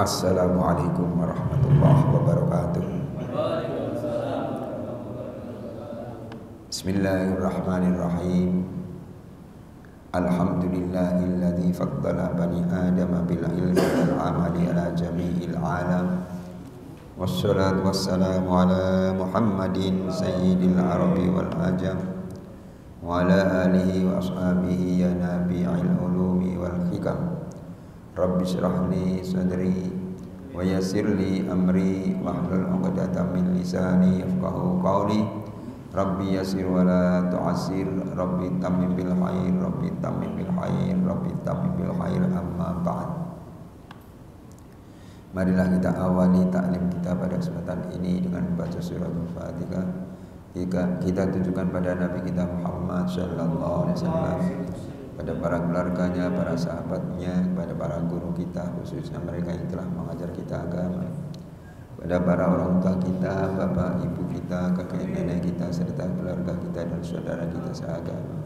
Assalamualaikum warahmatullahi wabarakatuh. Bismillahirrahmanirrahim. Alhamdulillahilladzi faddala bani adama bil ilmi wal amali ala jami'il alam. Wassalatu wassalamu ala Muhammadin sayyidil arabi wal ajam wa ala alihi wa ashabihi ya nabi'il ulumi wal hikam. Rabbi shrah li sadri wa yassir li amri wahlul 'uqdatam min lisani yafqahu qawli. Rabbi yassir wa la tu'assir, Rabbi tammim bil khair, Rabbi tammim bil khair, Rabbi tammim bil khair, amma ba'd. Marilah kita awali taklim kita pada kesempatan ini dengan membaca surah Al-Fatihah. Kita tujukan pada Nabi kita Muhammad sallallahu alaihi wasallam, pada para keluarganya, para sahabatnya, kepada para guru kita, khususnya mereka yang telah mengajar kita agama, kepada para orang tua kita, bapak ibu kita, kakek nenek kita, serta keluarga kita dan saudara kita seagama,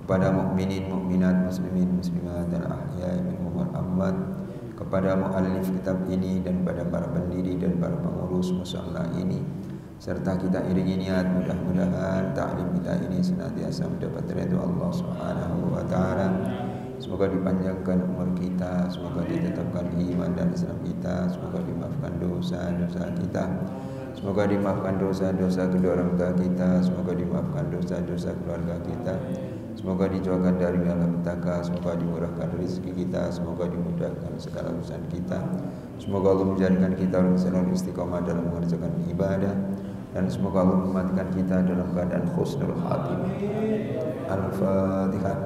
kepada mukminin mukminat, muslimin muslimat dan ahya'i minhum wal amwat, kepada muallif kitab ini dan pada para pendiri dan para pengurus mushola ini, serta kita iringi niat mudah-mudahan taklim kita ini senantiasa mendapat ridho Allah Subhanahu wa taala. Semoga dipanjangkan umur kita, semoga ditetapkan iman dan Islam kita, semoga dimaafkan dosa-dosa kita, semoga dimaafkan dosa-dosa kedua orang tua kita, semoga dimaafkan dosa-dosa keluarga kita, semoga dijauhkan dari malapetaka, semoga dimurahkan rezeki kita, semoga dimudahkan segala urusan kita, semoga Allah menjadikan kita selalu istiqomah dalam mengerjakan ibadah, dan semoga Allah mematikan kita dalam keadaan husnul khatimah. Al-Fatihah.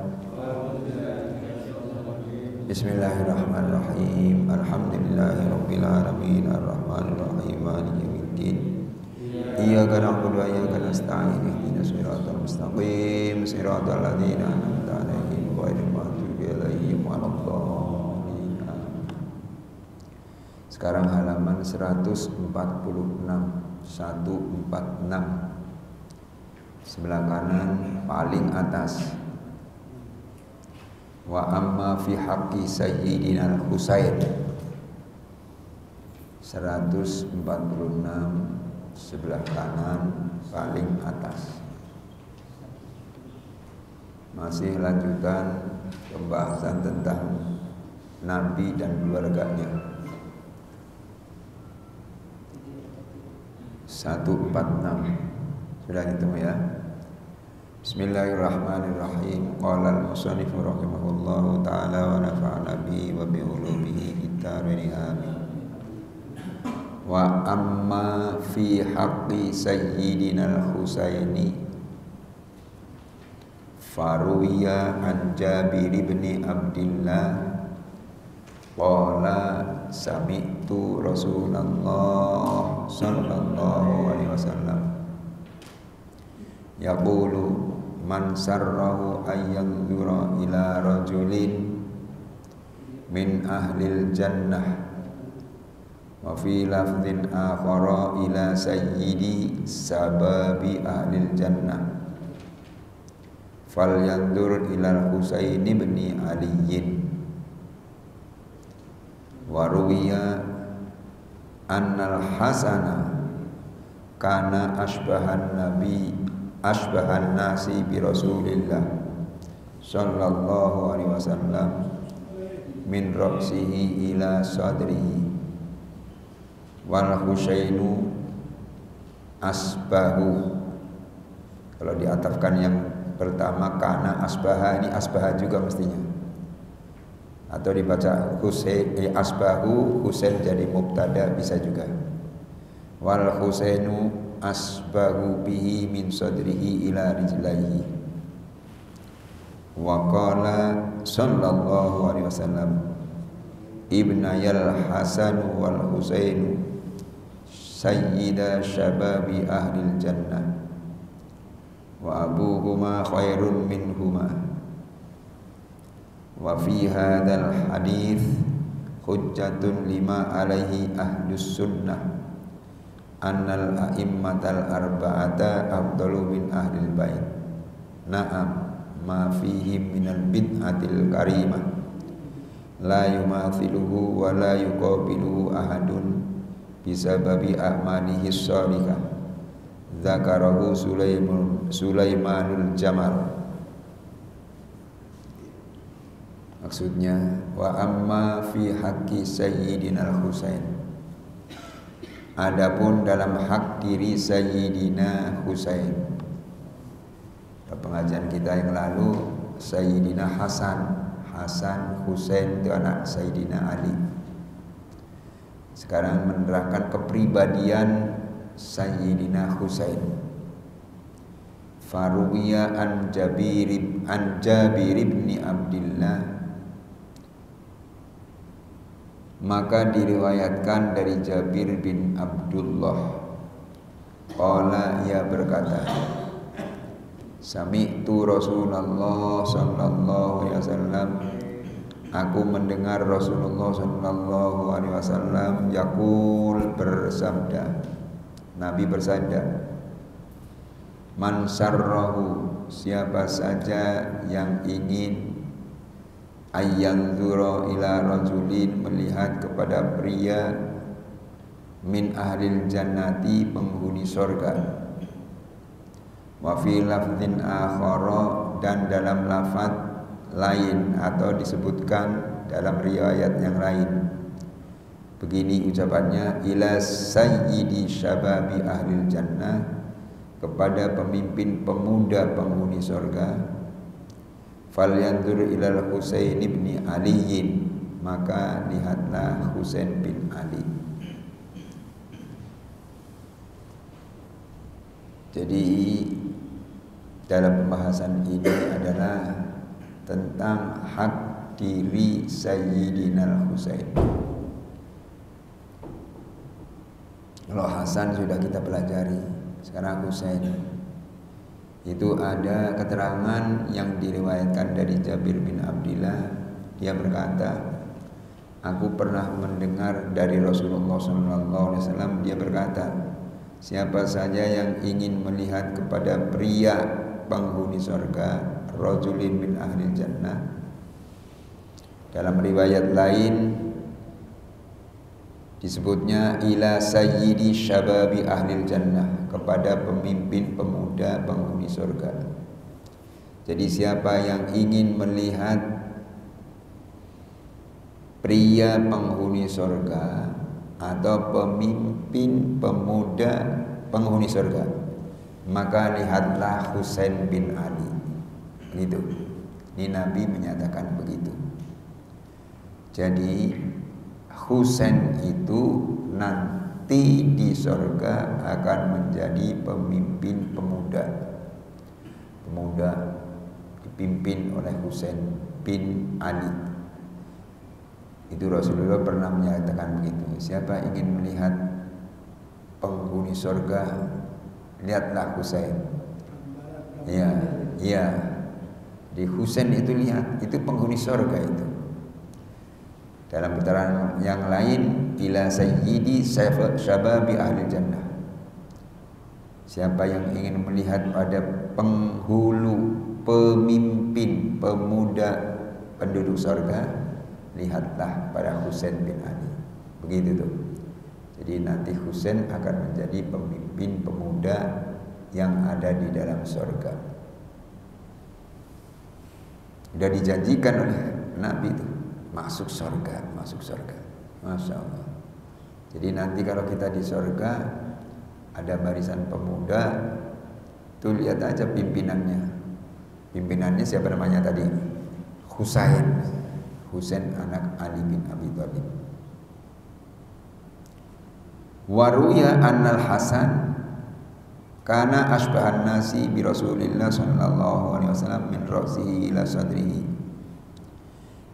Bismillahirrahmanirrahim. Alhamdulillahirabbil alamin, arrahmanir rahim, maliki yaumiddin. Iyyaka na'budu wa iyyaka nasta'in. Ihdinas siratal mustaqim, siratal ladzina an'amta 'alaihim ghairil maghdubi 'alaihim waladdallin. Sekarang halaman 146 sebelah kanan paling atas. Wa amma fi haqqi sayyidina al-Husain 146 sebelah kanan paling atas. Masih lanjutan pembahasan tentang Nabi dan keluarganya. 146 sudah ketemu ya. Bismillahirrahmanirrahim. Qala al-musannif rahimahullahu ta'ala wa nafa'ana bihi wa bi ulumihi fid dharain amin. Wa amma fi haqqi sayyidina al-Husaini faruwiya an Jabir bin Abdillah qala sami'tu Rasulullah sallallahu alaihi wasallam yaqulu man sarrahu ayyanzura ila rajulin min ahlil jannah wa fi lafdhin akhara ila sayyidi sababi ahlil jannah falyanzur ila Husain bin Aliyin. Waruwiya annal hasana kana asbahan nasi bi Rasulillah sallallahu alaihi wasallam min ra'sihi ila sadrihi wal Husainu asbahu. Kalau diatafkan yang pertama kana asbaha, ini asbaha juga mestinya, atau dibaca Husain asbahu, Husain jadi mubtada bisa juga. Wal Husainu asbahu bihi min sadrihi ila rijlaihi. Wa qala sallallahu alaihi wasallam ibnayal Hasan wal Husainu sayyida syababi ahlil jannah wa abuhuma khairun minhuma. Wa fi hadzal hadits hujjatun lima alaihi ahlus sunnah annal a'immatal arba'ata afdalu min ahlil bait. Na'am ma fihim minal bid'atil karimah la yumathiluhu wa la yuqabiluhu ahadun bisababi a'malihi shalihah. Dzakarahu Sulaimanul Jamal. Maksudnya wa amma fi haqqi sayyidina al-Husain, adapun dalam hak diri Sayyidina Husain. Pada pengajian kita yang lalu Sayyidina Hasan Husain itu anak Sayyidina Ali. Sekarang menerangkan kepribadian Sayyidina Husain. Faruwiya an Jabir ibn Abdillah, maka diriwayatkan dari Jabir bin Abdullah. Qala, ia berkata, sami'tu Rasulullah sallallahu alaihi wasallam, aku mendengar Rasulullah sallallahu alaihi wasallam yaqul, bersabda. Nabi bersabda, man sarrahu, siapa saja yang ingin ayyanzura ila rajulin, melihat kepada pria min ahlil jannati, penghuni surga. Wa fi lafdzin akhara, dan dalam lafaz lain atau disebutkan dalam riwayat yang lain. Begini ucapannya, ila sayyidi syababi ahlil jannah, kepada pemimpin pemuda penghuni surga. Falyanzur ilal Husain bin Ali, maka lihatlah Husain bin Ali. Jadi dalam pembahasan ini adalah tentang hak diri Sayyidina Husain. Kalau Hasan sudah kita pelajari, sekarang Husain. Itu ada keterangan yang diriwayatkan dari Jabir bin Abdillah. Dia berkata, aku pernah mendengar dari Rasulullah SAW. Dia berkata, siapa saja yang ingin melihat kepada pria penghuni surga, rajulin min ahli jannah. Dalam riwayat lain disebutnya ila sayyidi syababi ahli jannah, kepada pemimpin pemuda penghuni surga. Jadi siapa yang ingin melihat pria penghuni surga atau pemimpin pemuda penghuni surga, maka lihatlah Husain bin Ali. Begitu. Ini Nabi menyatakan begitu. Jadi Husain itu nanti di surga akan menjadi pemimpin pemuda. Pemuda dipimpin oleh Husain bin Ali. Itu Rasulullah pernah menyatakan begitu. Siapa ingin melihat penghuni surga, lihatlah Husain. Iya. Di Husain itu lihat, itu penghuni surga itu. Dalam keterangan yang lain, ila sayyidi syababi ahli jannah. Siapa yang ingin melihat pada penghulu, pemimpin pemuda penduduk surga, lihatlah pada Husain bin Ali. Begitu tuh. Jadi nanti Husain akan menjadi pemimpin pemuda yang ada di dalam surga. Sudah dijanjikan oleh Nabi itu, masuk surga. Masya Allah. Jadi nanti kalau kita di surga ada barisan pemuda, tuh lihat aja pimpinannya. Pimpinannya siapa namanya tadi? Husain anak Ali bin Abi Thalib. Waruya annal Hasan kana asbahan nasi bi Rasulillah sallallahu alaihi wasallam min ra'sihi ila sadrihi.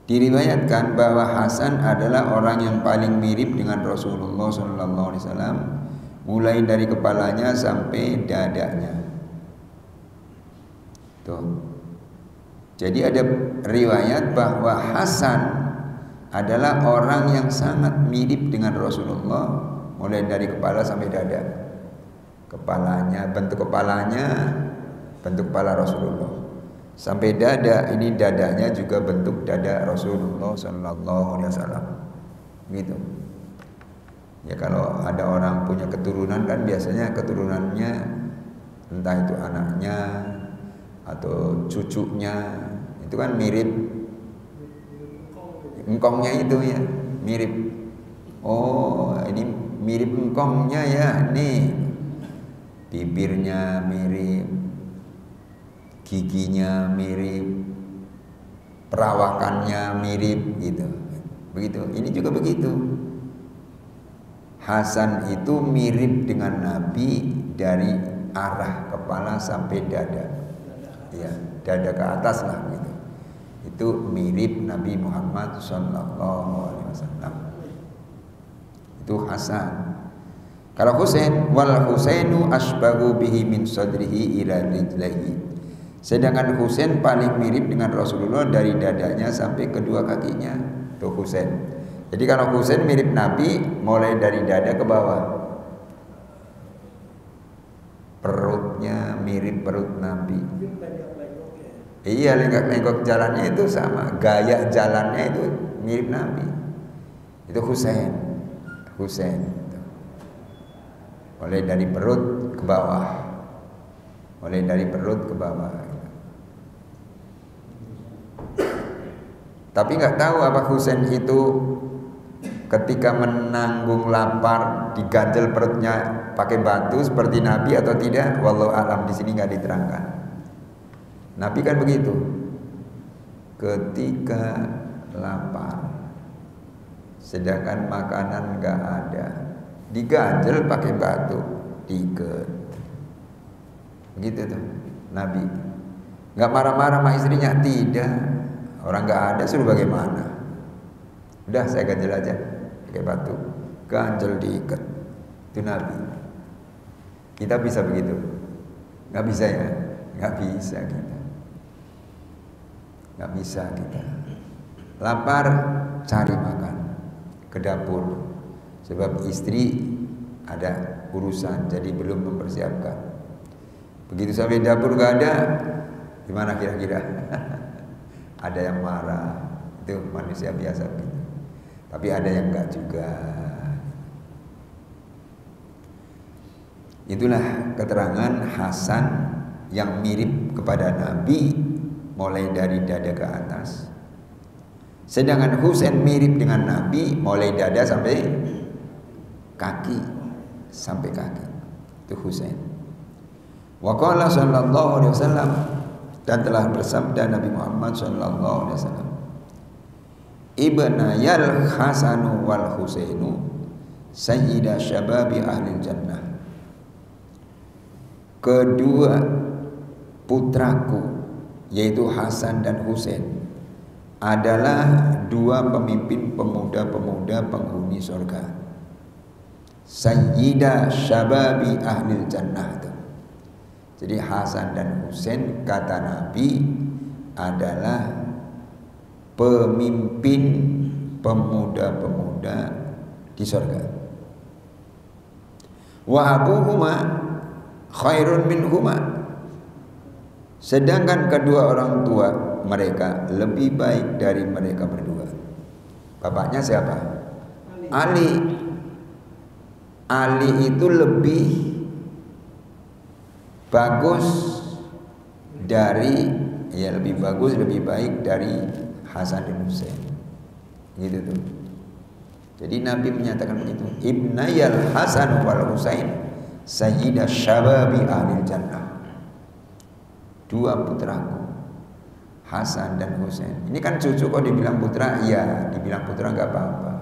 Diriwayatkan bahwa Hasan adalah orang yang paling mirip dengan Rasulullah sallallahu alaihi wasallam, mulai dari kepalanya sampai dadanya. Tuh. Jadi ada riwayat bahwa Hasan adalah orang yang sangat mirip dengan Rasulullah, mulai dari kepala sampai dada. Bentuk kepala Rasulullah. sampai dada. Ini dadanya juga bentuk dada Rasulullah Sallallahu Alaihi Wasallam. Gitu. Ya kalau ada orang punya keturunan kan biasanya keturunannya entah itu anaknya atau cucunya itu kan mirip engkongnya itu ya, mirip. Oh, ini mirip engkongnya ya, nih bibirnya mirip, giginya mirip, perawakannya mirip gitu. Begitu. Ini juga begitu. Hasan itu mirip dengan Nabi dari arah kepala sampai dada. Ya, dada ke atas lah gitu. Itu mirip Nabi Muhammad Sallallahu Alaihi Wasallam. Itu Hasan. Kalau Husain, wal Husainu asbahu bihi min sadrihi ila rijlaihi. Sedangkan Husain paling mirip dengan Rasulullah dari dadanya sampai kedua kakinya. Itu Husain. Jadi kalau Husain mirip Nabi mulai dari dada ke bawah. Perutnya mirip perut Nabi. Iya, lenggak-lenggok jalannya itu sama, gaya jalannya itu mirip Nabi. Itu Husain. Husain. Mulai dari perut ke bawah. Mulai dari perut ke bawah. Tapi nggak tahu apa Husain itu ketika menanggung lapar diganjel perutnya pakai batu seperti Nabi atau tidak. Wallahu alam, di sini nggak diterangkan. Nabi kan begitu. Ketika lapar, sedangkan makanan nggak ada, diganjel pakai batu, diikat. Begitu tuh Nabi. Nggak marah-marah sama istrinya, tidak. Orang nggak ada suruh bagaimana? Udah saya ganjel aja pakai batu, ganjel diikat. Itu Nabi. Kita bisa begitu? Nggak bisa ya? Nggak bisa kita. Nggak bisa kita. Lapar cari makan ke dapur. Sebab istri ada urusan, jadi belum mempersiapkan. Begitu sampai dapur gak ada, gimana kira-kira? Ada yang marah, itu manusia biasa begitu. Tapi ada yang enggak juga. Itulah keterangan Hasan yang mirip kepada Nabi mulai dari dada ke atas. Sedangkan Husain mirip dengan Nabi mulai dada sampai kaki, sampai kaki. Itu Husain. Wa qala sallallahu alaihi wasallam, dan telah bersabda Nabi Muhammad sallallahu alaihi wasallam, ibnayal Hasanu wal Husainu sayyida syababi ahli jannah. Kedua putraku yaitu Hasan dan Husain adalah dua pemimpin pemuda-pemuda penghuni surga. Sayyida syababi ahli jannah. Jadi Hasan dan Husain kata Nabi adalah pemimpin pemuda-pemuda di surga. Wa abuhuma khairun minhuma. Sedangkan kedua orang tua mereka lebih baik dari mereka berdua. Bapaknya siapa? Ali. Ali itu lebih bagus dari, ya lebih bagus, lebih baik dari Hasan dan Husain. Gitu tuh. Jadi Nabi menyatakan begitu. Ibnayal Hasan wal Husain sayyida syababi ahli jannah. Dua putraku, Hasan dan Husain. Ini kan cucu kok dibilang putra? Iya, dibilang putra enggak apa-apa.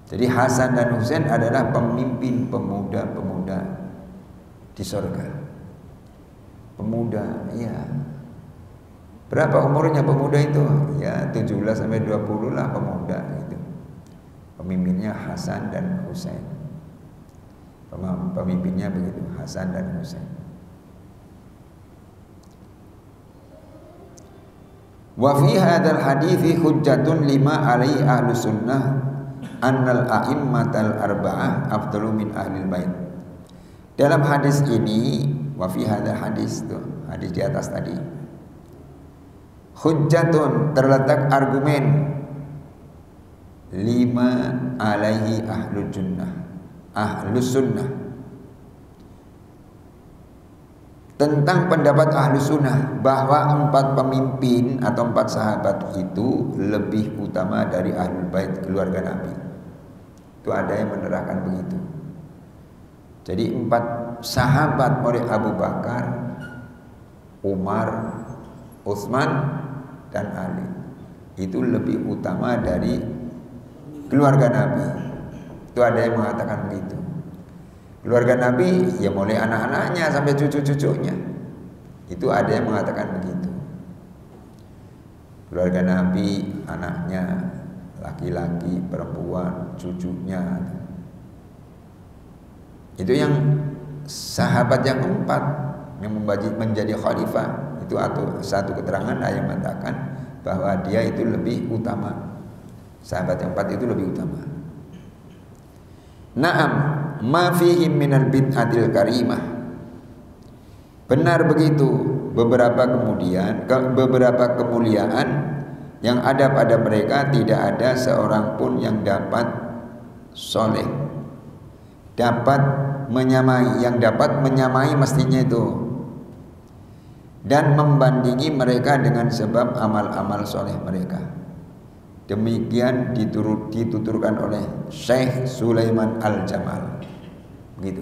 Jadi Hasan dan Husain adalah pemimpin pemuda-pemuda di surga. Pemuda, ya. Berapa umurnya pemuda itu? Ya 17 sampai 20 lah pemuda itu. Pemimpinnya Hasan dan Husain. Pemimpinnya begitu, Hasan dan Husain. Wa fi hadzal hadithi hujjatun lima alaihi ahlus sunnah annal a'immatal arba'ah afdalu min ahlil bait. Dalam hadis ini wa fi hadzal hadis, tuh hadis di atas tadi, hujjatun terletak argumen lima alaihi ahlul jannah, ahlus sunnah, tentang pendapat ahlu sunnah bahwa 4 pemimpin atau 4 sahabat itu lebih utama dari ahlul bait keluarga Nabi. Itu ada yang menerangkan begitu. Jadi 4 sahabat oleh Abu Bakar, Umar, Utsman dan Ali itu lebih utama dari keluarga Nabi. Itu ada yang mengatakan begitu. Keluarga Nabi ya mulai anak-anaknya sampai cucu-cucunya. Itu ada yang mengatakan begitu. Keluarga Nabi, anaknya, laki-laki, perempuan, cucunya. Itu yang sahabat yang 4 yang menjadi khalifah. Itu atau satu keterangan ada yang mengatakan bahwa dia itu lebih utama. Sahabat yang 4 itu lebih utama. Naam ma fihim minal bid'atil karimah. Benar begitu, beberapa kemuliaan yang ada pada mereka tidak ada seorang pun yang dapat soleh, dapat menyamai, yang dapat menyamai mestinya itu, dan membandingi mereka dengan sebab amal-amal soleh mereka. Demikian dituturkan oleh Syekh Sulaiman Al-Jamal. Begitu.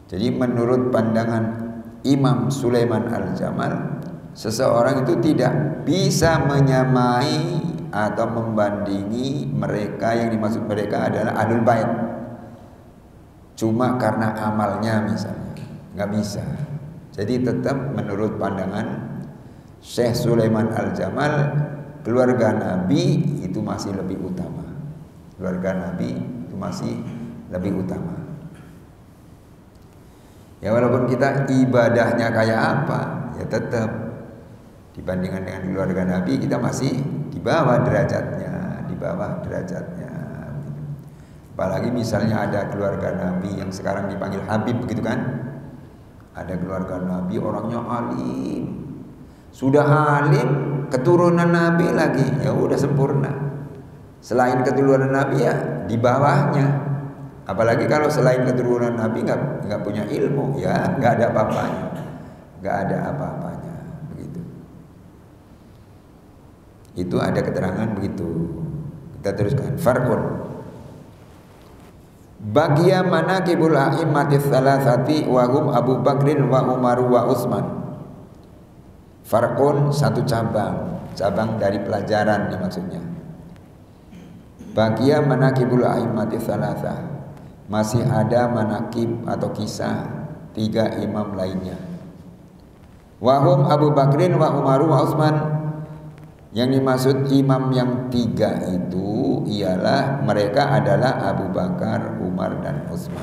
Jadi menurut pandangan Imam Sulaiman Al-Jamal, seseorang itu tidak bisa menyamai atau membandingi mereka, yang dimaksud mereka adalah Ahlul Bait. Cuma karena amalnya misalnya, nggak bisa. Jadi tetap menurut pandangan Syekh Sulaiman Al-Jamal, keluarga Nabi itu masih lebih utama. Keluarga Nabi itu masih lebih utama. Ya walaupun kita ibadahnya kayak apa, ya tetap dibandingkan dengan keluarga Nabi kita masih di bawah derajatnya, di bawah derajatnya. Apalagi misalnya ada keluarga Nabi yang sekarang dipanggil Habib begitu kan? Ada keluarga Nabi orangnya alim. Sudah alim, keturunan Nabi lagi, ya udah sempurna. Selain keturunan Nabi ya di bawahnya. Apalagi kalau selain keturunan Nabi nggak punya ilmu, ya nggak ada apa-apanya, nggak ada apa-apanya, begitu. Itu ada keterangan begitu. Kita teruskan. Farqun. Bagiya manaqibul a'immatis salasati wa hum Abu Bakrin wa Umar wa Utsman. Farqun satu cabang dari pelajaran nih maksudnya. Bagiya manaqibul a'immatis salasah. Masih ada manaqib atau kisah 3 imam lainnya. Wa hum Abu Bakrin wa Umar wa Utsman. Yang dimaksud imam yang 3 itu ialah mereka adalah Abu Bakar, Umar dan Utsman.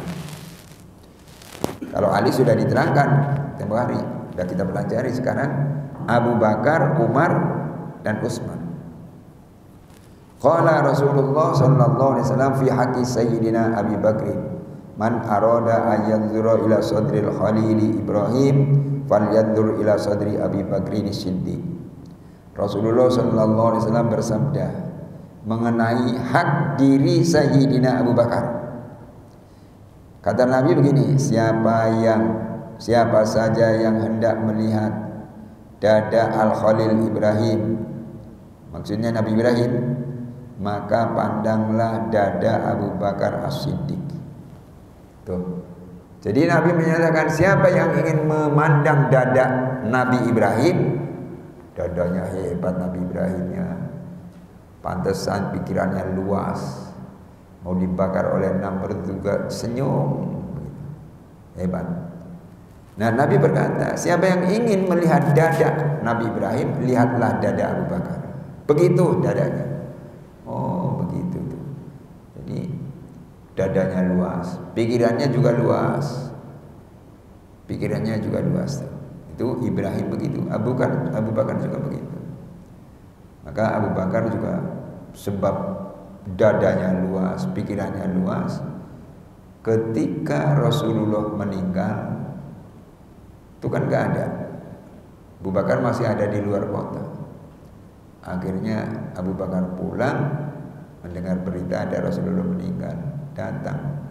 Kalau Ali sudah diterangkan tempoh hari, sudah kita pelajari sekarang Abu Bakar, Umar dan Utsman. Qala Rasulullah sallallahu alaihi wasallam fi haqqi sayyidina Abi Bakr, man arada an yanzura ila sadril khalili Ibrahim falyanzur ila sadri Abi Bakrin Siddiq. Rasulullah sallallahu alaihi wasallam bersabda mengenai hak diri Sayyidina Abu Bakar. Kata Nabi begini, siapa saja yang hendak melihat dada Al-Khalil Ibrahim, maksudnya Nabi Ibrahim, maka pandanglah dada Abu Bakar As-Siddiq. Tuh. Jadi Nabi menyatakan siapa yang ingin memandang dada Nabi Ibrahim, dadanya hebat Nabi Ibrahimnya, pantesan pikirannya luas, mau dibakar oleh Namrud juga senyum, hebat. Nah Nabi berkata, siapa yang ingin melihat dada Nabi Ibrahim, lihatlah dada Abu Bakar. Begitu dadanya. Oh begitu tuh. Jadi dadanya luas, pikirannya juga luas. Pikirannya juga luas tuh. Itu Ibrahim begitu, Abu Bakar juga begitu. Maka Abu Bakar juga sebab dadanya luas, pikirannya luas. Ketika Rasulullah meninggal, Itu kan nggak ada. Abu Bakar masih ada di luar kota. Akhirnya Abu Bakar pulang, mendengar berita ada Rasulullah meninggal, datang.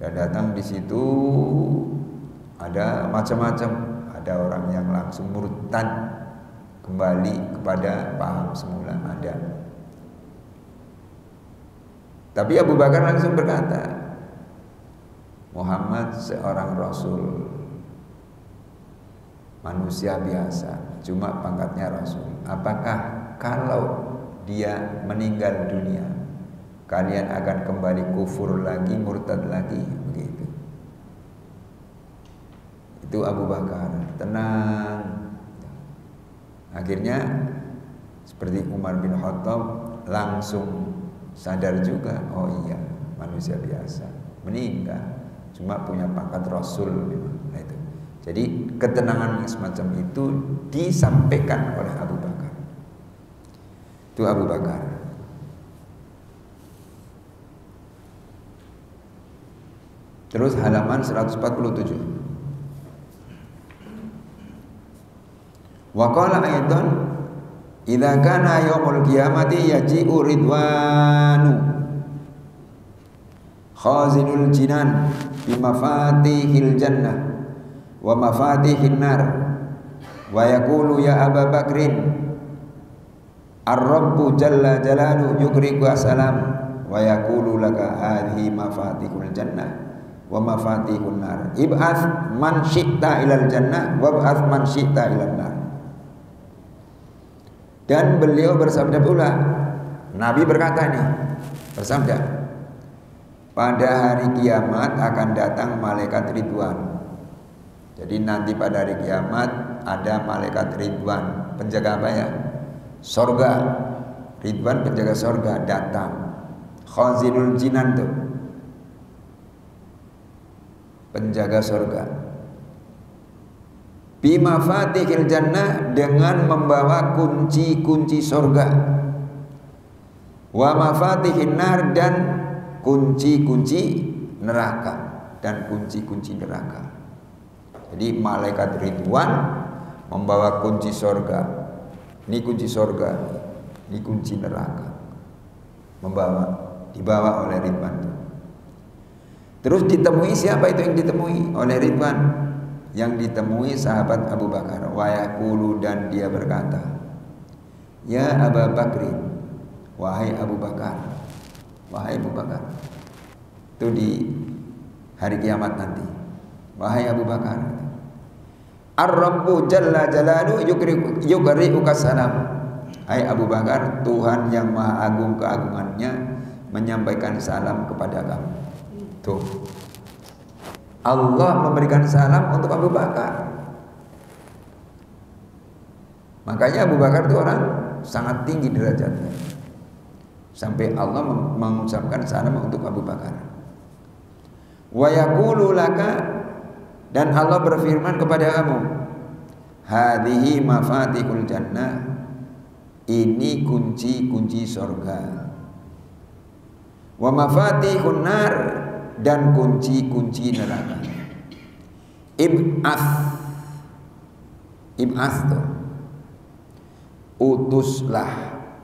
Dan datang di situ ada macam-macam. Ada orang yang langsung murtad, kembali kepada paham semula, ada. Tapi Abu Bakar langsung berkata, Muhammad seorang Rasul, manusia biasa, cuma pangkatnya Rasul. Apakah kalau dia meninggal dunia, kalian akan kembali kufur lagi, murtad lagi? Begitu. Itu Abu Bakar, tenang. Akhirnya seperti Umar bin Khattab langsung sadar juga, oh iya, manusia biasa, meninggal, cuma punya pangkat Rasul memang. Nah, itu. Jadi ketenangan yang semacam itu disampaikan oleh Abu Bakar. Itu Abu Bakar. Terus halaman 147. Wa qala aidan idza kana yaumul qiyamati yaji'u ridwanu khazinul jinan bi mafatihil jannah wa mafatihin nar wa yaqulu ya Aba Bakrin Ar-Rabbu jalla jalalu yukriku assalam wa yaqulu laka hadhihi mafatihul jannah wa mafatihun nar ib'ats man syi'ta ilal jannah wa ib'ats man syi'ta ilal nar. Dan beliau bersabda pula, Nabi berkata nih, bersabda, pada hari kiamat akan datang malaikat Ridwan. Jadi nanti pada hari kiamat ada malaikat Ridwan, penjaga apa ya? Sorga. Ridwan penjaga sorga datang. Khazinul jinan tuh, penjaga sorga. Bima fatihil jannah, dengan membawa kunci-kunci sorga. Wa mafatihin nar, dan kunci-kunci neraka, dan kunci-kunci neraka. Jadi malaikat Ridwan membawa kunci sorga. Ini kunci sorga, ini kunci neraka. Dibawa oleh Ridwan. Terus ditemui siapa itu yang ditemui oleh Ridwan? Yang ditemui sahabat Abu Bakar. Wa yaqulu, dan dia berkata, ya Aba Bakrin, wahai Abu Bakar, wahai Abu Bakar. Itu di hari kiamat nanti. Wahai Abu Bakar, Ar-Rabbu jalla jalalu yukri'uka salam. Hai Abu Bakar, Tuhan yang maha agung keagungannya menyampaikan salam kepada kamu. Tuh, Allah memberikan salam untuk Abu Bakar. Makanya Abu Bakar itu orang sangat tinggi derajatnya, sampai Allah mengucapkan salam untuk Abu Bakar. Wa yaqulu laka, dan Allah berfirman kepada kamu, hadhihi mafatihul jannah, ini kunci-kunci surga. Wa mafatihun nar, dan kunci-kunci neraka. Ib'ats tuh, utuslah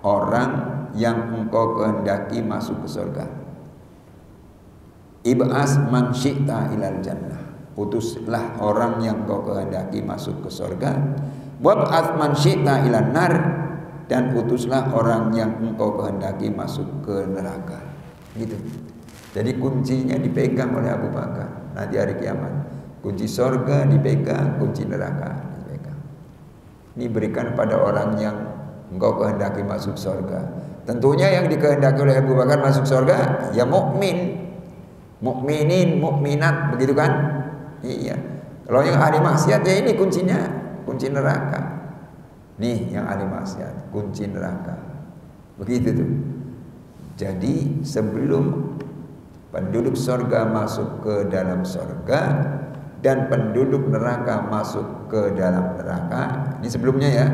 orang yang engkau kehendaki masuk ke surga. Ib'ats man syi'ta ilal jannah, utuslah orang yang engkau kehendaki masuk ke surga. Wab'ats man syi'ta ilan nar, dan utuslah orang yang engkau kehendaki masuk ke neraka. Gitu. Jadi kuncinya dipegang oleh Abu Bakar nanti hari kiamat. Kunci sorga dipegang, kunci neraka dipegang. Ini berikan pada orang yang engkau kehendaki masuk sorga. Tentunya yang dikehendaki oleh Abu Bakar masuk sorga ya mukmin, mukminin, mukminat, begitu kan? Iya. Kalau yang ahli maksiat ya ini kuncinya, kunci neraka. Nih yang ahli maksiat, kunci neraka. Begitu tuh. Jadi sebelum penduduk sorga masuk ke dalam sorga dan penduduk neraka masuk ke dalam neraka, ini sebelumnya ya,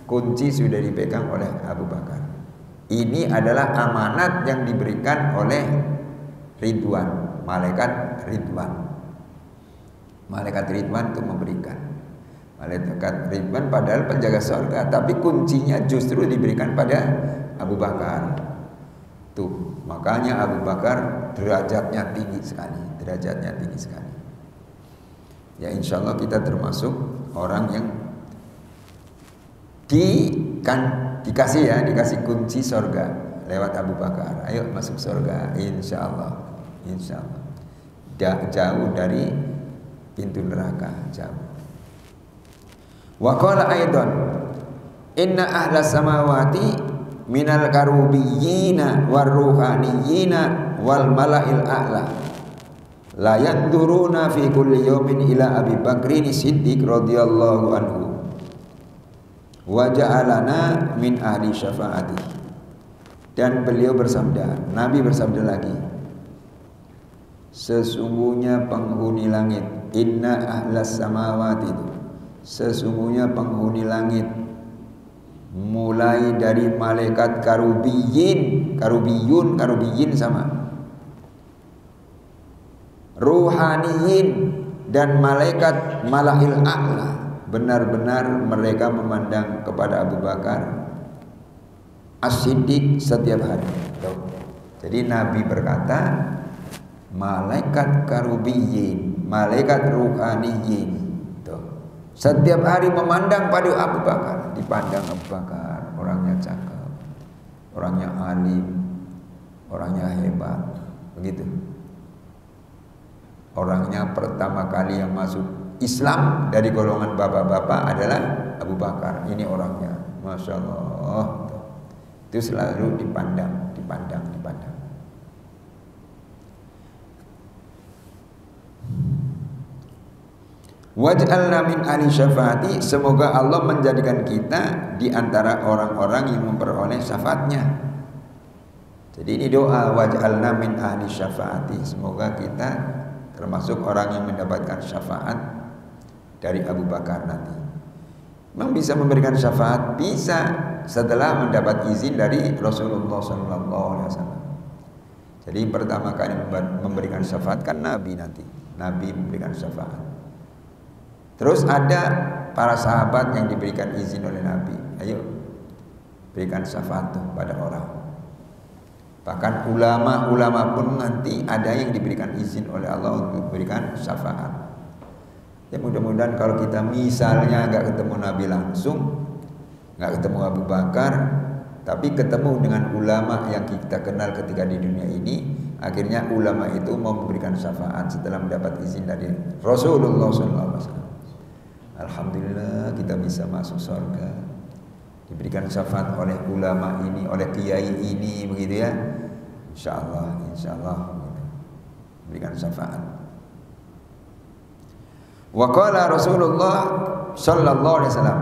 kunci sudah dipegang oleh Abu Bakar. Ini adalah amanat yang diberikan oleh Ridwan, malaikat Ridwan. Malaikat Ridwan untuk memberikan. Malaikat Ridwan padahal penjaga surga, tapi kuncinya justru diberikan pada Abu Bakar. Tuh, makanya Abu Bakar derajatnya tinggi sekali, derajatnya tinggi sekali. Ya insya Allah kita termasuk orang yang dikasih kunci surga lewat Abu Bakar. Ayo masuk surga, insya Allah, insya Allah. Jauh dari pintu neraka, jauh. Wa qala aidan inna ahlas samawati minal karubiyyina war ruhaniyina wal mala'il a'la la yanduruna fi kulli yawmin ila Abi Bakrin Siddiq radhiyallahu anhu wa ja'alana min ahli syafaati. Dan beliau bersabda, Nabi bersabda lagi, sesungguhnya penghuni langit, inna ahlas samawati, itu sesungguhnya penghuni langit, mulai dari malaikat karubiyun sama, ruhaniyin dan malaikat mala'il a'la, benar-benar mereka memandang kepada Abu Bakar As-Siddiq setiap hari. Jadi Nabi berkata, malaikat karubiyin, malaikat ruhaniyin, setiap hari memandang pada Abu Bakar. Dipandang Abu Bakar, orangnya cakep, orangnya alim, orangnya hebat, begitu. Orangnya pertama kali yang masuk Islam dari golongan bapak-bapak adalah Abu Bakar. Ini orangnya, Masya Allah. Itu selalu dipandang. Waj'alna min ahli syafaati, semoga Allah menjadikan kita di antara orang-orang yang memperoleh syafaatnya. Jadi ini doa, waj'alna min ahli syafaati, semoga kita termasuk orang yang mendapatkan syafaat dari Abu Bakar nanti. Memang bisa memberikan syafaat, bisa setelah mendapat izin dari Rasulullah SAW. Jadi pertama kali memberikan syafaat kan Nabi nanti. Nabi memberikan syafaat. Terus ada para sahabat yang diberikan izin oleh Nabi. Ayo berikan syafaat pada orang. Bahkan ulama-ulama pun nanti ada yang diberikan izin oleh Allah untuk berikan syafaat. Ya mudah-mudahan kalau kita misalnya nggak ketemu Nabi langsung, nggak ketemu Abu Bakar, tapi ketemu dengan ulama yang kita kenal ketika di dunia ini, akhirnya ulama itu mau memberikan syafaat setelah mendapat izin dari Rasulullah SAW. Alhamdulillah kita bisa masuk surga, diberikan syafaat oleh ulama ini, oleh kiai ini, begitu ya. Insya Allah begitu. Berikan syafaat. Wa qala Rasulullah sallallahu alaihi wasallam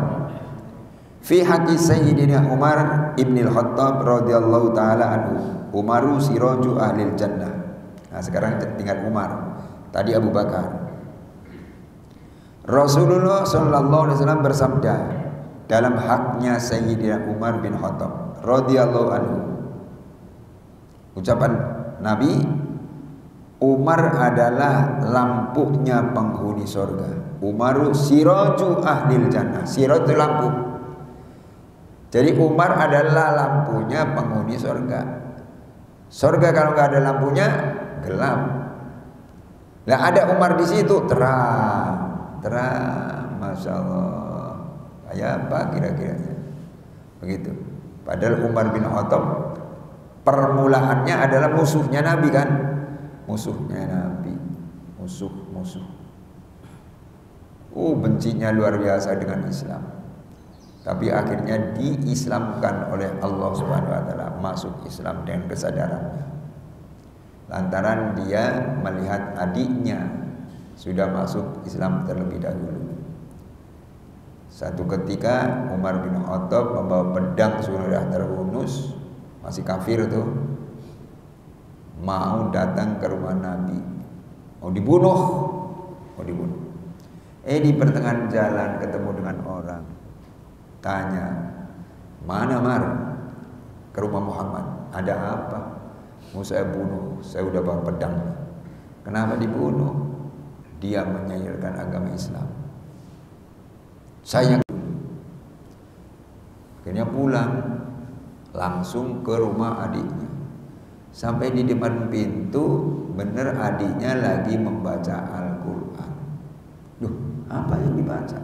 fi haqqi sayyidina Umar ibn al-Khattab radhiyallahu taala anhu, Umaru siraju ahlil jannah. Nah sekarang tinggal Umar. Tadi Abu Bakar. Rasulullah sallallahu alaihi wasallam bersabda dalam haknya Sayyidina Umar bin Khattab radhiyallahu anhu. Ucapan Nabi, Umar adalah lampunya penghuni surga. Umaru siraju ahlil jannah. Siraj itu lampu. Jadi Umar adalah lampunya penghuni surga. Surga kalau nggak ada lampunya gelap. Nah ada Umar di situ terang, Masya Allah. Kayak apa kira-kiranya? Begitu. Padahal Umar bin Khattab permulaannya adalah musuhnya Nabi kan? Musuhnya Nabi, musuh. Bencinya luar biasa dengan Islam. Tapi akhirnya diislamkan oleh Allah Subhanahu wa taala, masuk Islam dengan kesadarannya. Lantaran dia melihat adiknya sudah masuk Islam terlebih dahulu. Satu ketika Umar bin Khattab membawa pedang sudah terhunus, masih kafir tuh, mau datang ke rumah Nabi, mau dibunuh. Di pertengahan jalan ketemu dengan orang, tanya, mana Mar? Ke rumah Muhammad. Ada apa? Mau saya bunuh, saya udah bawa pedang. Kenapa dibunuh? dia menyairkan agama Islam. Saya akhirnya pulang langsung ke rumah adiknya. Sampai di depan pintu, bener adiknya lagi membaca Al-Quran. Duh, apa yang dibaca?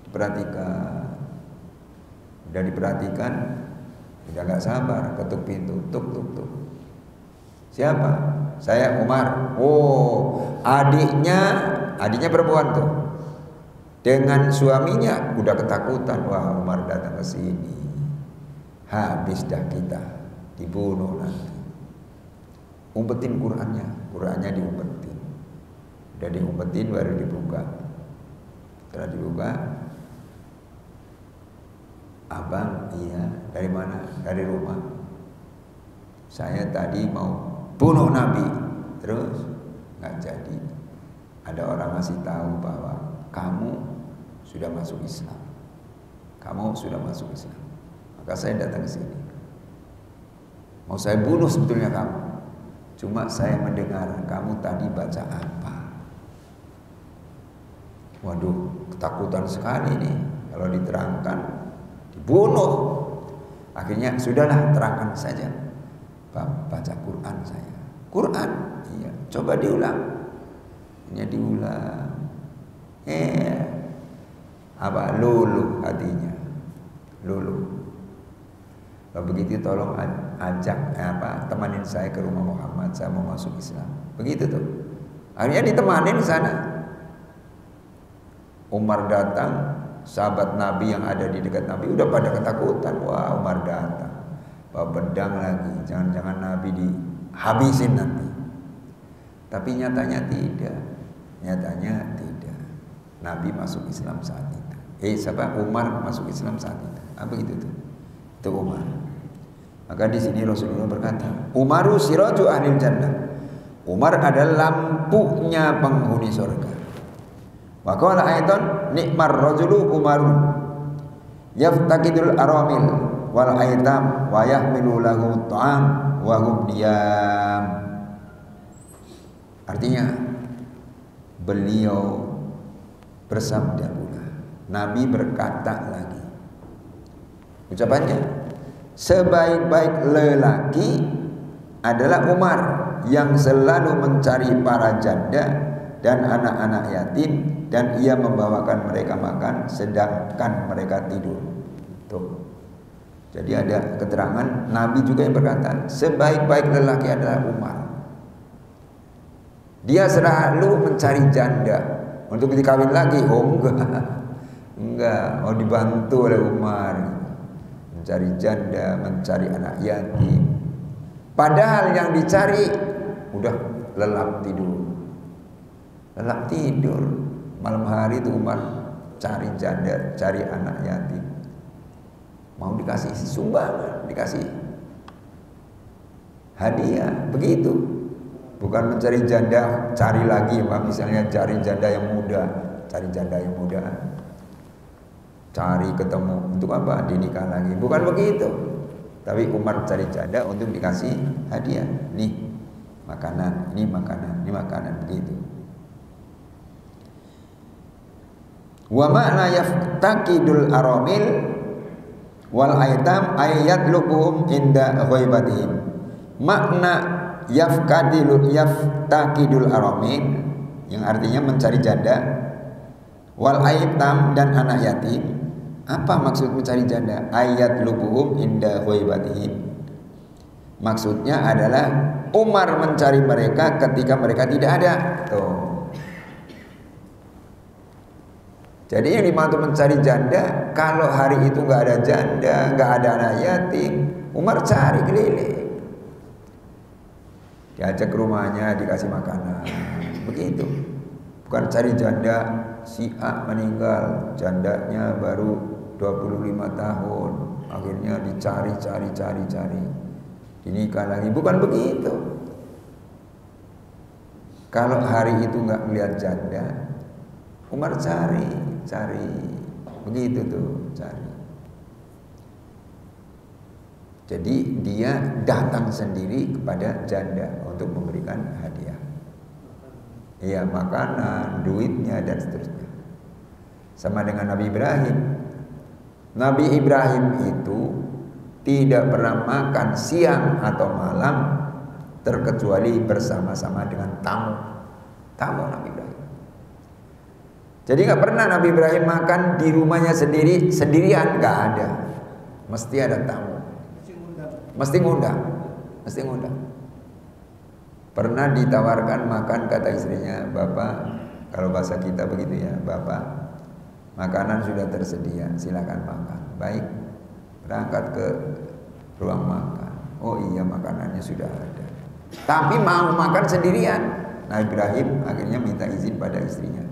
Diperhatikan. Udah diperhatikan, udah gak sabar, ketuk pintu, tuk tuk tuk. Siapa? Saya Umar. Oh, adiknya perempuan tuh. Dengan suaminya udah ketakutan. Wah, Umar datang ke sini. Habis dah kita, dibunuh nanti. Umpetin Qurannya diumpetin. Udah diumpetin baru dibuka. Setelah dibuka, abang, iya, dari mana? Dari rumah. Saya tadi mau bunuh Nabi, terus nggak jadi. Ada orang ngasih tahu bahwa kamu sudah masuk Islam. Kamu sudah masuk Islam. Maka saya datang ke sini. Mau saya bunuh sebetulnya kamu. Cuma saya mendengar kamu tadi baca apa. Waduh, ketakutan sekali nih kalau diterangkan, dibunuh. Akhirnya sudahlah, terangkan saja. Baca Quran saya. Quran, iya. Coba diulang. Ini diulang. Apa? Luluh hatinya. Luluh. Kalau begitu tolong ajak temanin saya ke rumah Muhammad, saya mau masuk Islam. Begitu tuh. Akhirnya ditemanin di sana. Umar datang, sahabat Nabi yang ada di dekat Nabi udah pada ketakutan. Wah, Umar datang, bawa pedang lagi, jangan-jangan Nabi dihabisin nanti. Tapi nyatanya tidak. Nabi masuk Islam saat itu. Umar masuk Islam saat itu. Apa gitu tuh? Itu Umar. Maka di sini Rasulullah berkata, Umaru siraju ahlil jannah. Umar adalah lampunya penghuni surga. Wa qala aidan nikmar rajulu Umarun yaftakidul aramil wal aitam wa yahmilu lahu ta'am wa hum diyam. Artinya beliau bersabda pula, Nabi berkata lagi, ucapannya, sebaik-baik lelaki adalah Umar yang selalu mencari para janda dan anak-anak yatim, dan ia membawakan mereka makan sedangkan mereka tidur. Tuh. Jadi ada keterangan Nabi juga yang berkata, sebaik-baik lelaki adalah Umar. Dia selalu mencari janda untuk dikawin lagi. Oh enggak, mau dibantu oleh Umar. Mencari janda, mencari anak yatim. Padahal yang dicari udah lelap tidur. Malam hari itu Umar cari janda, cari anak yatim. Mau dikasih sumbangan, dikasih hadiah, begitu. Bukan mencari janda, cari lagi, misalnya cari janda yang muda, cari ketemu untuk apa? Dinikah lagi. Bukan begitu. Tapi Umar cari janda untuk dikasih hadiah. Nih makanan, ini makanan, begitu. Wa makna yaftakidul aramil wal aitam ayat lubuhum inda ghaibatihim. Makna yaftakidul aramil yang artinya mencari janda, wal aitam dan anak yatim. Apa maksud mencari janda? Ayat lubuhum inda ghaibatihim. Maksudnya adalah Umar mencari mereka ketika mereka tidak ada. Tuh. Jadi yang dimaksud mencari janda, kalau hari itu nggak ada janda, nggak ada anak yatim, Umar cari keliling. Diajak ke rumahnya, dikasih makanan, begitu. Bukan cari janda, si A meninggal, jandanya baru 25 tahun, akhirnya dicari, dinikah lagi, bukan begitu. Kalau hari itu nggak melihat janda, Umar cari, begitu tuh, cari. Jadi dia datang sendiri kepada janda untuk memberikan hadiah. Iya, makanan, duitnya dan seterusnya. Sama dengan Nabi Ibrahim. Nabi Ibrahim itu tidak pernah makan siang atau malam terkecuali bersama-sama dengan tamu. Tamu Nabi Ibrahim. Jadi nggak pernah Nabi Ibrahim makan di rumahnya sendirian, nggak ada. Mesti ada tamu. Mesti ngundang. Pernah ditawarkan makan, kata istrinya, "Bapak," kalau bahasa kita begitu ya, "Bapak, makanan sudah tersedia, silakan makan." Baik, berangkat ke ruang makan. Oh iya, makanannya sudah ada. Tapi mau makan sendirian. Nabi Ibrahim akhirnya minta izin pada istrinya.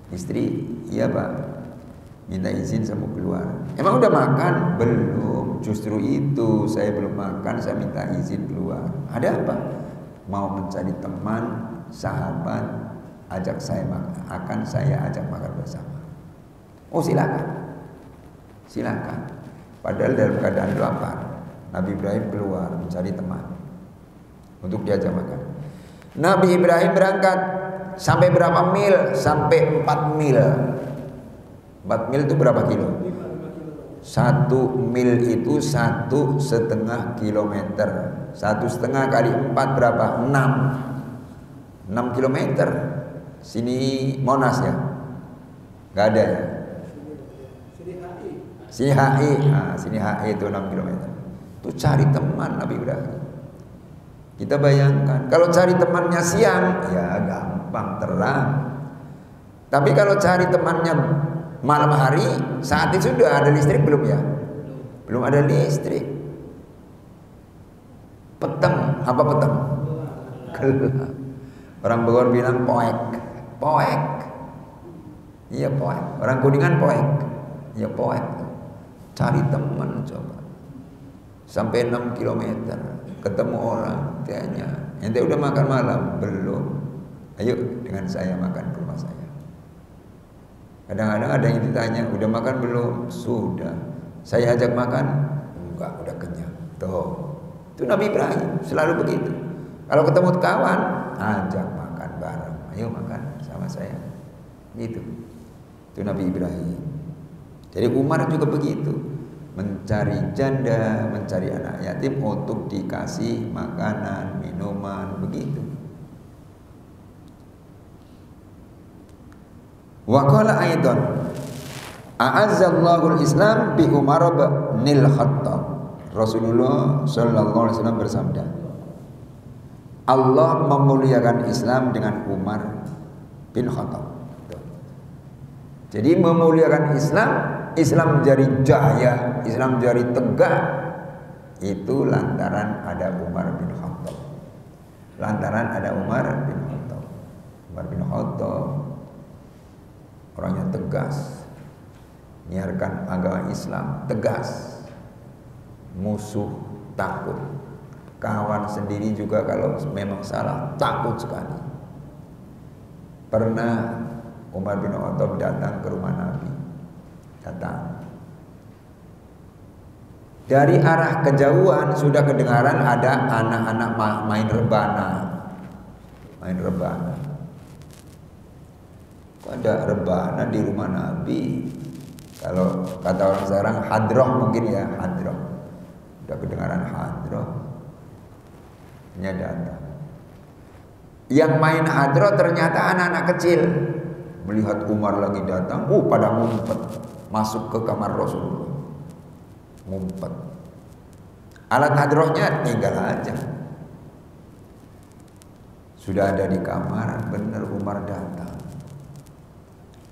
"Istri, iya Pak, minta izin sama keluar." "Emang udah makan?" "Belum, justru itu saya belum makan, saya minta izin keluar." "Ada apa?" "Mau mencari teman, sahabat, ajak saya makan, akan saya ajak makan bersama." "Oh silakan." Padahal dalam keadaan lapar, Nabi Ibrahim keluar mencari teman untuk diajak makan. Nabi Ibrahim berangkat sampai berapa mil? Sampai 4 mil. 4 mil itu berapa kilo? 1 mil itu 1,5 kilometer. 1,5 kali 4 berapa? 6 kilometer. Sini Monas ya? Gak ada ya? Sini HI. Nah, sini HI itu 6 kilometer. Itu cari teman Nabi Ibrahim. Kita bayangkan, kalau cari temannya siang, ya gampang, terang. Tapi kalau cari temannya malam hari, saat itu sudah ada listrik belum ya? Belum ada listrik. Peteng, apa peteng? Gelap. Orang Bogor bilang poek. Iya poek. Orang Kuningan poek. Iya poek. Cari teman coba. Sampai 6 kilometer. Ketemu orang, tanya, "Ente udah makan malam?" "Belum." "Ayo dengan saya makan ke rumah saya." Kadang-kadang ada yang ditanya, "Udah makan belum?" "Sudah." "Saya ajak makan?" "Enggak, udah kenyang." Tuh. Itu Nabi Ibrahim selalu begitu. Kalau ketemu kawan, ajak makan bareng. "Ayo makan sama saya." Gitu. Itu Nabi Ibrahim. Jadi Umar juga begitu. Mencari janda, mencari anak yatim untuk dikasih makanan, minuman, begitu. Wa qala aidan a'azzallahu al-Islam bi Umar bin Khattab. Rasulullah sallallahu alaihi wasallam bersabda, Allah memuliakan Islam dengan Umar bin Khattab. Jadi memuliakan Islam menjadi jaya, Islam menjadi tegak, itu lantaran ada Umar bin Khattab. Umar bin Khattab orangnya tegas, menyiarkan agama Islam tegas, musuh takut, kawan sendiri juga kalau memang salah takut sekali. Pernah Umar bin Khattab datang ke rumah Nabi. Dari arah kejauhan sudah kedengaran ada anak-anak main rebana. Kok ada rebana di rumah Nabi? Kalau kata orang sekarang hadroh mungkin ya, hadroh. Sudah kedengaran hadroh. Nya datang. Yang main hadroh ternyata anak-anak kecil. Melihat Umar lagi datang, pada ngumpet. Masuk ke kamar Rasulullah, ngumpet. Alat hadrohnya tinggal aja. Sudah ada di kamar, benar Umar datang.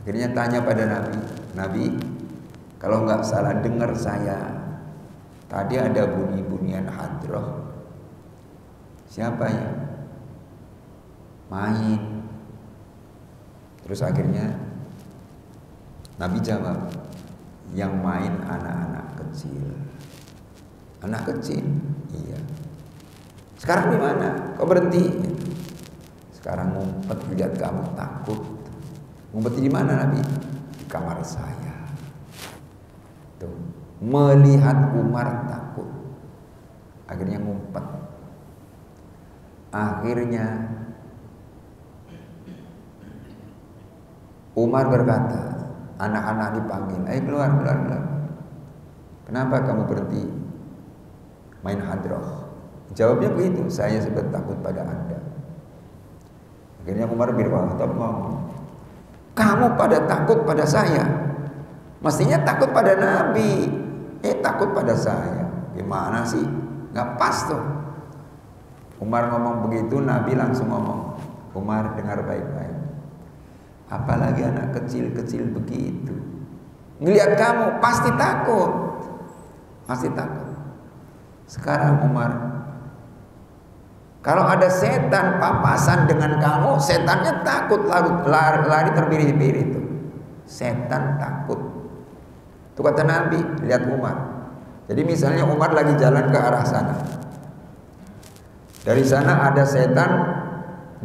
Akhirnya tanya pada Nabi, "Nabi, kalau nggak salah dengar saya, tadi ada bunyi-bunyian hadroh. Siapa ya? Main." Terus akhirnya Nabi jawab, "Yang main anak-anak kecil." "Anak kecil?" "Iya." "Sekarang di mana? Kok berhenti?" "Sekarang ngumpet, lihat kamu takut." "Ngumpet di mana Nabi?" "Di kamar saya." Tuh, melihat Umar takut, akhirnya ngumpet. Akhirnya Umar berkata, anak-anak dipanggil, ayo keluar. Kenapa kamu berhenti main hadroh? Jawabnya begitu, saya sebab takut pada Anda. Akhirnya Umar bin Khattab ngomong, kamu pada takut pada saya, mestinya takut pada Nabi. Takut pada saya, gimana sih? Gak pas tuh. Umar ngomong begitu, Nabi langsung ngomong, Umar dengar baik-baik. Apalagi anak kecil-kecil begitu, ngelihat kamu pasti takut. Sekarang Umar, kalau ada setan papasan dengan kamu, setannya takut lari terbiri-biri itu. Setan takut. Itu kata Nabi, lihat Umar. Jadi misalnya Umar lagi jalan ke arah sana. Dari sana ada setan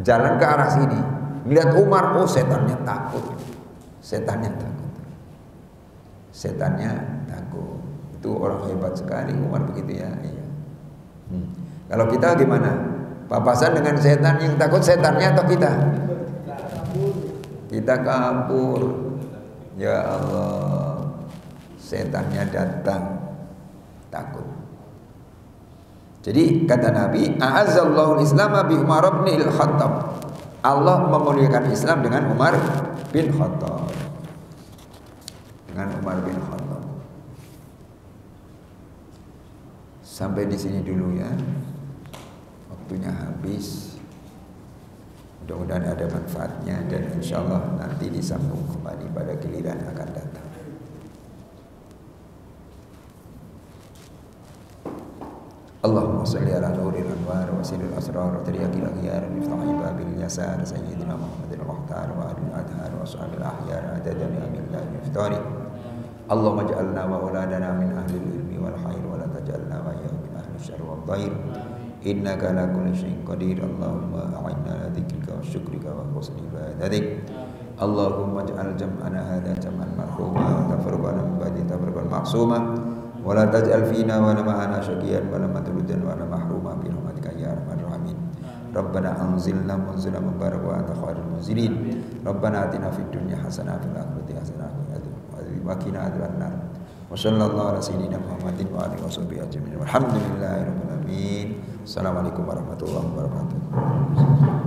jalan ke arah sini. Lihat Umar, oh setannya takut. Setannya takut. Itu orang hebat sekali Umar begitu ya. Iya. Kalau kita gimana? Papasan dengan setan, yang takut setannya atau kita? Kita kabur. Ya Allah, setannya datang, takut. Jadi kata Nabi, a'azzallahu al-Islam bi Umar bin al-Khattab. Allah memuliakan Islam dengan Umar bin Khattab. Sampai di sini dulu ya. Waktunya habis. Mudah-mudahan ada manfaatnya dan insyaallah nanti disambung kembali pada giliran akan datang. Allahumma salli ala nuril anwar wa sirril asrar wa tariqil aghyar miftahi babil yasar sayyidina Muhammadil muhtar wa alil adhar wa sahbil ahyar adada ni'amillah miftari. Allahumma ja'alna wa auladana min ahlil ilmi wal khair wa la taj'alna wa iyyahu min ahli syarri wal dhair. Innaka ala kulli syai'in qadir. Allahumma a'inna ala dzikrika wa syukrika wa husni ibadatik. Allahumma ij'al jam'ana hadha jam'an marhuma wa tafarraqana min ba'di tafarraqan ma'suma. Wa la taj'al fina wa la ma'ana syaqiyan wa la matrudan wa la mahruma bi rahmatika ya arhamar rahimin. Rabbana anzilna munzilan mubarak wa anta khairul munzilin. Rabbana atina fid dunya hasanah wa fil akhirati hasanah wa qina adzabannar. Wa sallallahu ala sayyidina Muhammadin wa alihi washabihi ajmain. Walhamdulillahirabbil alamin. Assalamualaikum warahmatullahi wabarakatuh.